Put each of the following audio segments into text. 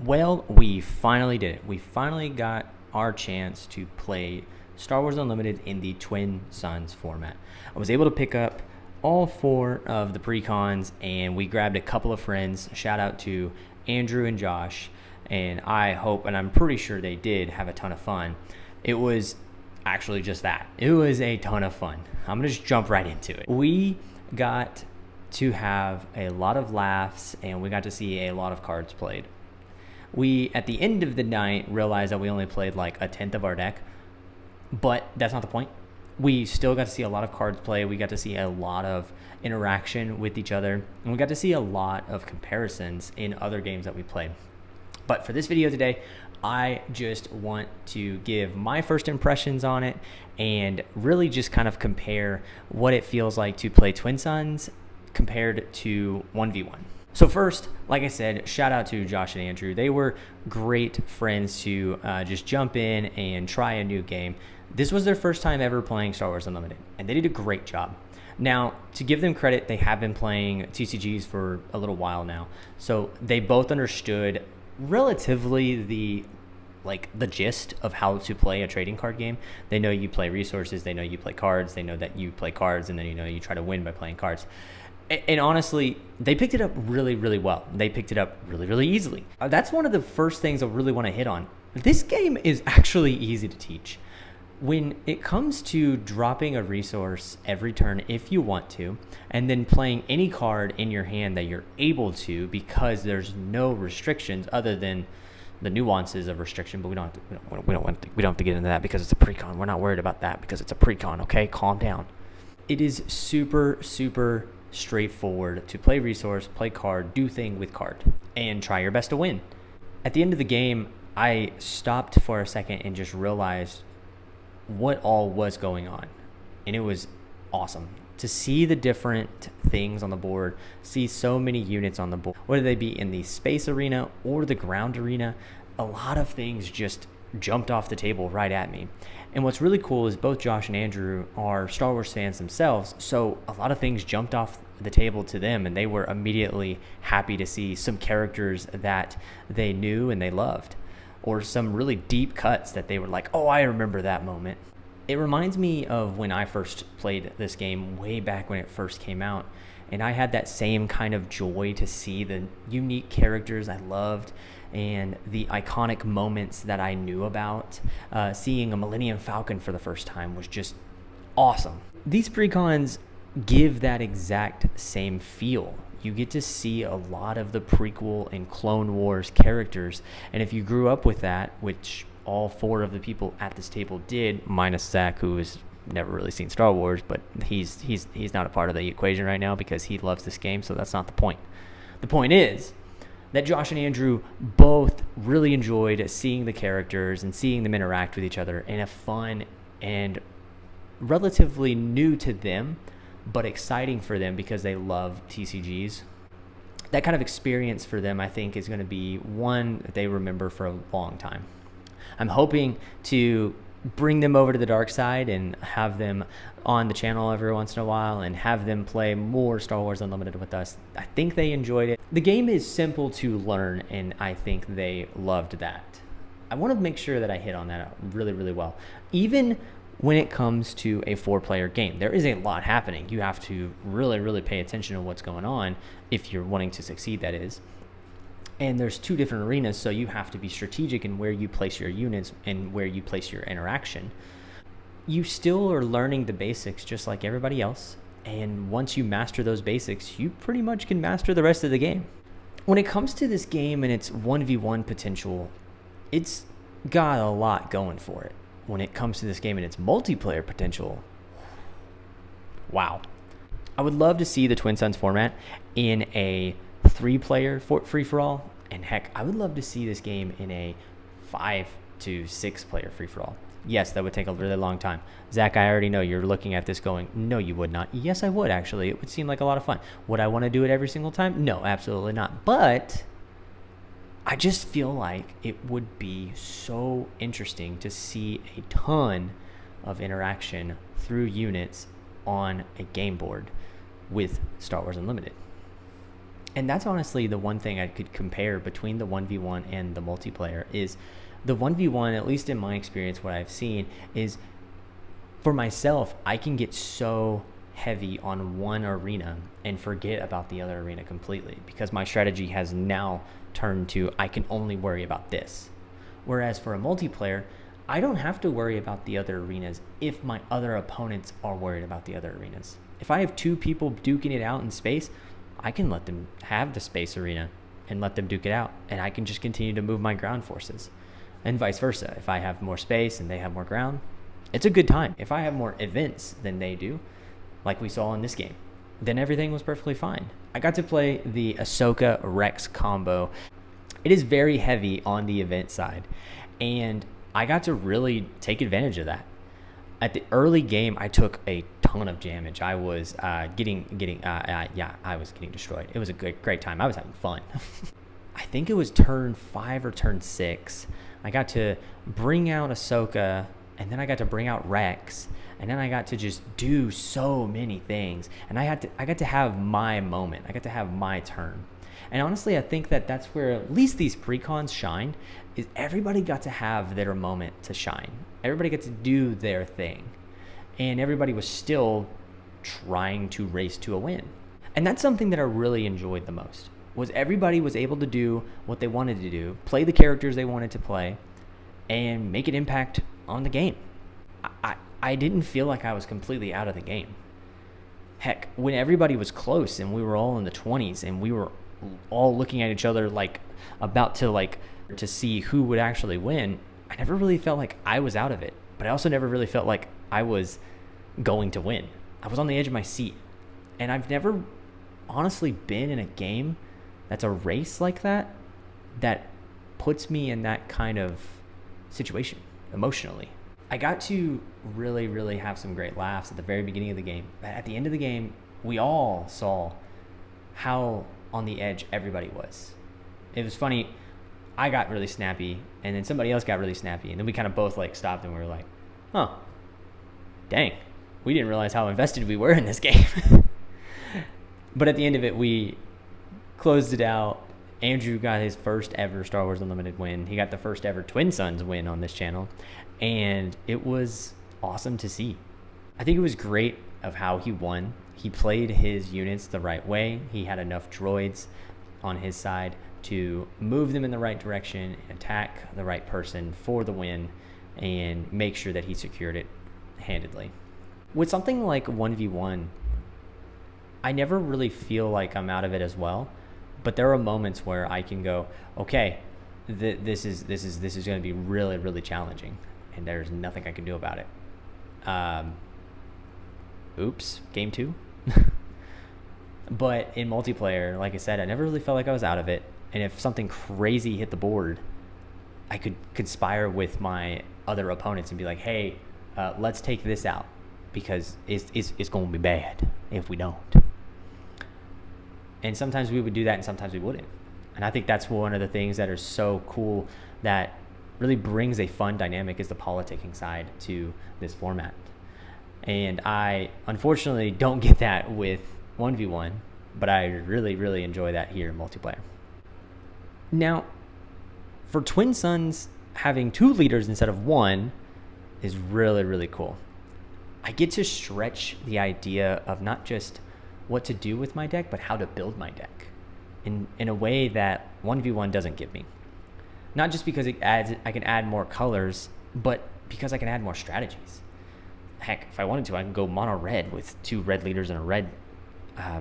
Well, we finally did it. We finally got our chance to play Star Wars Unlimited in the Twin Suns format. I was able to pick up all 4 of the pre-cons, and we grabbed a couple of friends. Shout out to Andrew and Josh, and I hope, and I'm pretty sure they did, have a ton of fun. It was actually just that. It was a ton of fun. I'm going to just jump right into it. We got to have a lot of laughs, and we got to see a lot of cards played. We, at the end of the night, realized that we only played like a tenth of our deck, but that's not the point. We still got to see a lot of cards play. We got to see a lot of interaction with each other, and we got to see a lot of comparisons in other games that we played. But for this video today, I just want to give my first impressions on it and really just kind of compare what it feels like to play Twin Suns compared to 1v1. So first, like I said, shout out to Josh and Andrew. They were great friends to just jump in and try a new game. This was their first time ever playing Star Wars Unlimited, and they did a great job. Now, to give them credit, they have been playing TCGs for a little while now. So they both understood relatively the gist of how to play a trading card game. They know you play resources, they know you play cards, they know that you play cards, and then you try to win by playing cards. And honestly, they picked it up really, really well. They picked it up really, really easily. That's one of the first things I really want to hit on. This game is actually easy to teach. When it comes to dropping a resource every turn if you want to, and then playing any card in your hand that you're able to, because there's no restrictions other than the nuances of restriction, but we don't have to get into that because it's a pre-con. We're not worried about that because it's a pre-con, okay? Calm down. It is super, super straightforward to play resource, play card, do thing with card, and try your best to win. At the end of the game, I stopped for a second and just realized what all was going on, and it was awesome to see the different things on the board, see so many units on the board, whether they be in the space arena or the ground arena. A lot of things just jumped off the table right at me. And what's really cool is both Josh and Andrew are Star Wars fans themselves, so a lot of things jumped off the table to them, and they were immediately happy to see some characters that they knew and they loved, or some really deep cuts that they were like, oh, I remember that moment. It reminds me of when I first played this game way back when it first came out, and I had that same kind of joy to see the unique characters I loved and the iconic moments that I knew about. Seeing a Millennium Falcon for the first time was just awesome. These precons give that exact same feel. You get to see a lot of the prequel and Clone Wars characters, and if you grew up with that, which all 4 of the people at this table did, minus Zach, who has never really seen Star Wars, but he's not a part of the equation right now because he loves this game, so that's not the point. The point is that Josh and Andrew both really enjoyed seeing the characters and seeing them interact with each other in a fun and relatively new to them, but exciting for them because they love TCGs. That kind of experience for them, I think, is going to be one that they remember for a long time. I'm hoping to bring them over to the dark side and have them on the channel every once in a while and have them play more Star Wars Unlimited with us. I think they enjoyed it. The game is simple to learn, and I think they loved that. I want to make sure that I hit on that really, really well. Even when it comes to a 4-player game, there is a lot happening. You have to really, really pay attention to what's going on if you're wanting to succeed, that is. And there's 2 different arenas, so you have to be strategic in where you place your units and where you place your interaction. You still are learning the basics just like everybody else, and once you master those basics, you pretty much can master the rest of the game. When it comes to this game and its 1v1 potential, it's got a lot going for it. When it comes to this game and its multiplayer potential, wow. I would love to see the Twin Suns format in a 3-player free-for-all, and heck, I would love to see this game in a 5 to 6-player free-for-all. Yes, that would take a really long time. Zach, I already know you're looking at this going, no, you would not. Yes, I would, actually. It would seem like a lot of fun. Would I want to do it every single time? No, absolutely not. But I just feel like it would be so interesting to see a ton of interaction through units on a game board with Star Wars Unlimited. And that's honestly the one thing I could compare between the 1v1 and the multiplayer is the 1v1, at least in my experience, what I've seen is for myself, I can get so heavy on one arena and forget about the other arena completely because my strategy has now turned to I can only worry about this. Whereas for a multiplayer, I don't have to worry about the other arenas if my other opponents are worried about the other arenas. If I have two people duking it out in space, I can let them have the space arena and let them duke it out, and I can just continue to move my ground forces. And vice versa. If I have more space and they have more ground, it's a good time. If I have more events than they do, like we saw in this game, then everything was perfectly fine. I got to play the Ahsoka Rex combo. It is very heavy on the event side, and I got to really take advantage of that. At the early game, I took a ton of damage. I was I was getting destroyed. It was a great time. I was having fun. I think it was turn 5 or turn 6. I got to bring out Ahsoka, and then I got to bring out Rex, and then I got to just do so many things. And I got to have my moment. I got to have my turn. And honestly, I think that that's where at least these precons shined, is everybody got to have their moment to shine. Everybody got to do their thing. And everybody was still trying to race to a win. And that's something that I really enjoyed the most, was everybody was able to do what they wanted to do, play the characters they wanted to play, and make an impact on the game. I didn't feel like I was completely out of the game. Heck, when everybody was close and we were all in the 20s and we were all looking at each other like about to see who would actually win, I never really felt like I was out of it. But I also never really felt like I was going to win. I was on the edge of my seat. And I've never honestly been in a game that's a race like that puts me in that kind of situation emotionally. I got to really, really have some great laughs at the very beginning of the game. At the end of the game, we all saw how on the edge everybody was. It was funny. I got really snappy, and then somebody else got really snappy, and then we kind of both stopped and we were like, huh, dang, we didn't realize how invested we were in this game. But at the end of it, we closed it out. Andrew got his first ever Star Wars Unlimited win. He got the first ever Twin Suns win on this channel, and it was awesome to see. I think it was great of how he won. He played his units the right way. He had enough droids on his side to move them in the right direction, attack the right person for the win, and make sure that he secured it handedly. With something like 1v1, I never really feel like I'm out of it as well, but there are moments where I can go, okay, this is going to be really, really challenging, and there's nothing I can do about it. Oops, game 2. But in multiplayer, like I said, I never really felt like I was out of it. And if something crazy hit the board, I could conspire with my other opponents and be like, hey, let's take this out because it's going to be bad if we don't. And sometimes we would do that and sometimes we wouldn't. And I think that's one of the things that are so cool that really brings a fun dynamic is the politicking side to this format. And I unfortunately don't get that with 1v1, but I really, really enjoy that here in multiplayer. Now, for Twin Suns, having 2 leaders instead of 1 is really, really cool. I get to stretch the idea of not just what to do with my deck, but how to build my deck in a way that 1v1 doesn't give me. Not just because I can add more colors, but because I can add more strategies. Heck, if I wanted to, I can go mono red with 2 red leaders and a red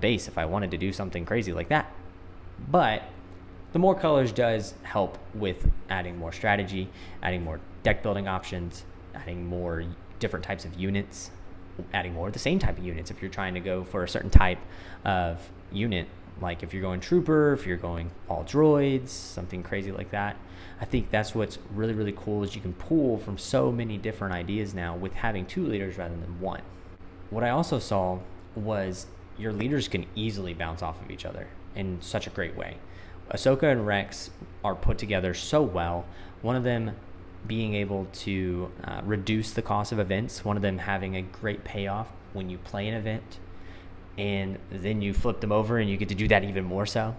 base if I wanted to do something crazy like that. But the more colors does help with adding more strategy, adding more deck building options, adding more different types of units, adding more of the same type of units if you're trying to go for a certain type of unit, like if you're going trooper, if you're going all droids, something crazy like that. I think that's what's really, really cool is you can pull from so many different ideas now with having 2 leaders rather than 1. What I also saw was your leaders can easily bounce off of each other in such a great way. Ahsoka and Rex are put together so well. One of them being able to reduce the cost of events, one of them having a great payoff when you play an event, and then you flip them over and you get to do that even more so.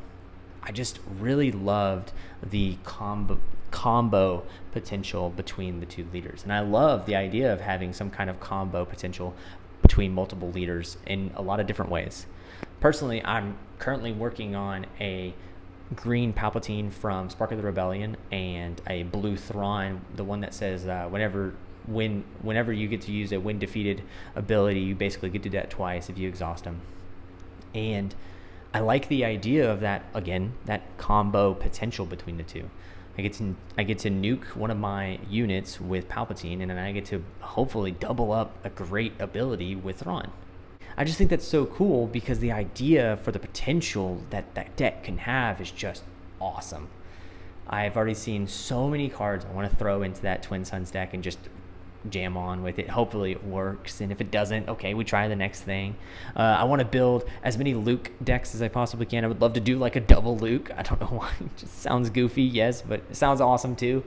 I just really loved the combo potential between the two leaders. And I love the idea of having some kind of combo potential between multiple leaders in a lot of different ways. Personally, I'm currently working on a green Palpatine from Spark of the Rebellion and a blue Thrawn, the one that says whenever you get to use a when defeated ability, you basically get to do that twice if you exhaust them. And I like the idea of that, again, that combo potential between the two. I get to nuke one of my units with Palpatine, and then I get to hopefully double up a great ability with Thrawn. I just think that's so cool because the idea for the potential that that deck can have is just awesome. I've already seen so many cards I want to throw into that Twin Suns deck and just jam on with it. Hopefully it works, and if it doesn't, okay, we try the next thing. I want to build as many Luke decks as I possibly can. I would love to do like a double Luke. I don't know why. It just sounds goofy, yes, but it sounds awesome too.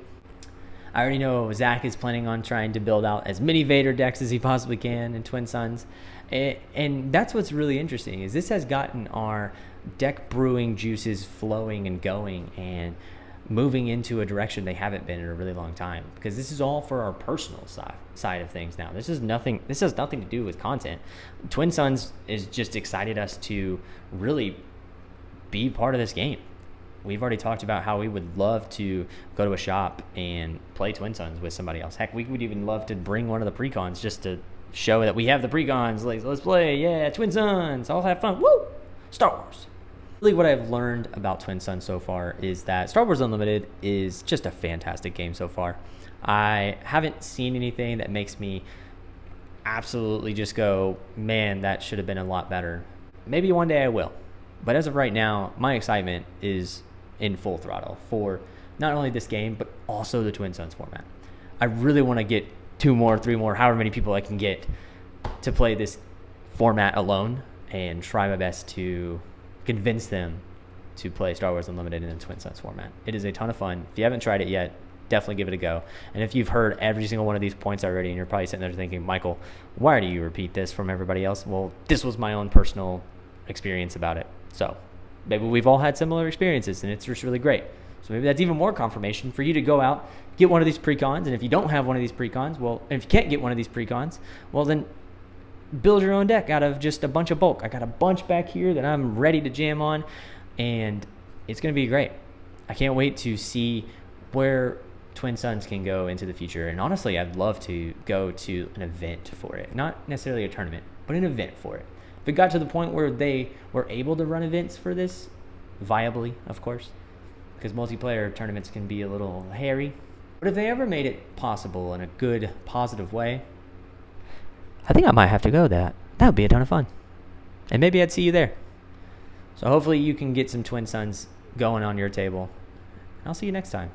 I already know Zach is planning on trying to build out as many Vader decks as he possibly can in Twin Suns. And that's what's really interesting, is this has gotten our deck brewing juices flowing and going and moving into a direction they haven't been in a really long time, because this is all for our personal side of things now. This has nothing to do with content. Twin Suns is just excited us to really be part of this game. We've already talked about how we would love to go to a shop and play Twin Suns with somebody else. Heck, we would even love to bring one of the precons just to show that we have the precons. Like, let's play, yeah, Twin Suns, all have fun, woo, Star Wars. Really, what I've learned about Twin Suns so far is that Star Wars Unlimited is just a fantastic game so far. I haven't seen anything that makes me absolutely just go, man, that should have been a lot better. Maybe one day I will. But as of right now, my excitement is in full throttle for not only this game, but also the Twin Suns format. I really want to get 2 more, 3 more, however many people I can get to play this format alone and try my best to convince them to play Star Wars Unlimited in the Twin Suns format. It is a ton of fun. If you haven't tried it yet, definitely give it a go. And if you've heard every single one of these points already and you're probably sitting there thinking, Michael, why do you repeat this from everybody else? Well, this was my own personal experience about it. So maybe we've all had similar experiences and it's just really great. So maybe that's even more confirmation for you to go out, get one of these precons. And if you don't have one of these precons, well, and if you can't get one of these precons, well, then build your own deck out of just a bunch of bulk. I got a bunch back here that I'm ready to jam on, and it's going to be great. I can't wait to see where Twin Suns can go into the future. And honestly, I'd love to go to an event for it. Not necessarily a tournament, but an event for it. If it got to the point where they were able to run events for this, viably, of course, because multiplayer tournaments can be a little hairy. But if they ever made it possible in a good, positive way, I think I might have to go that. That would be a ton of fun. And maybe I'd see you there. So hopefully you can get some Twin Suns going on your table. I'll see you next time.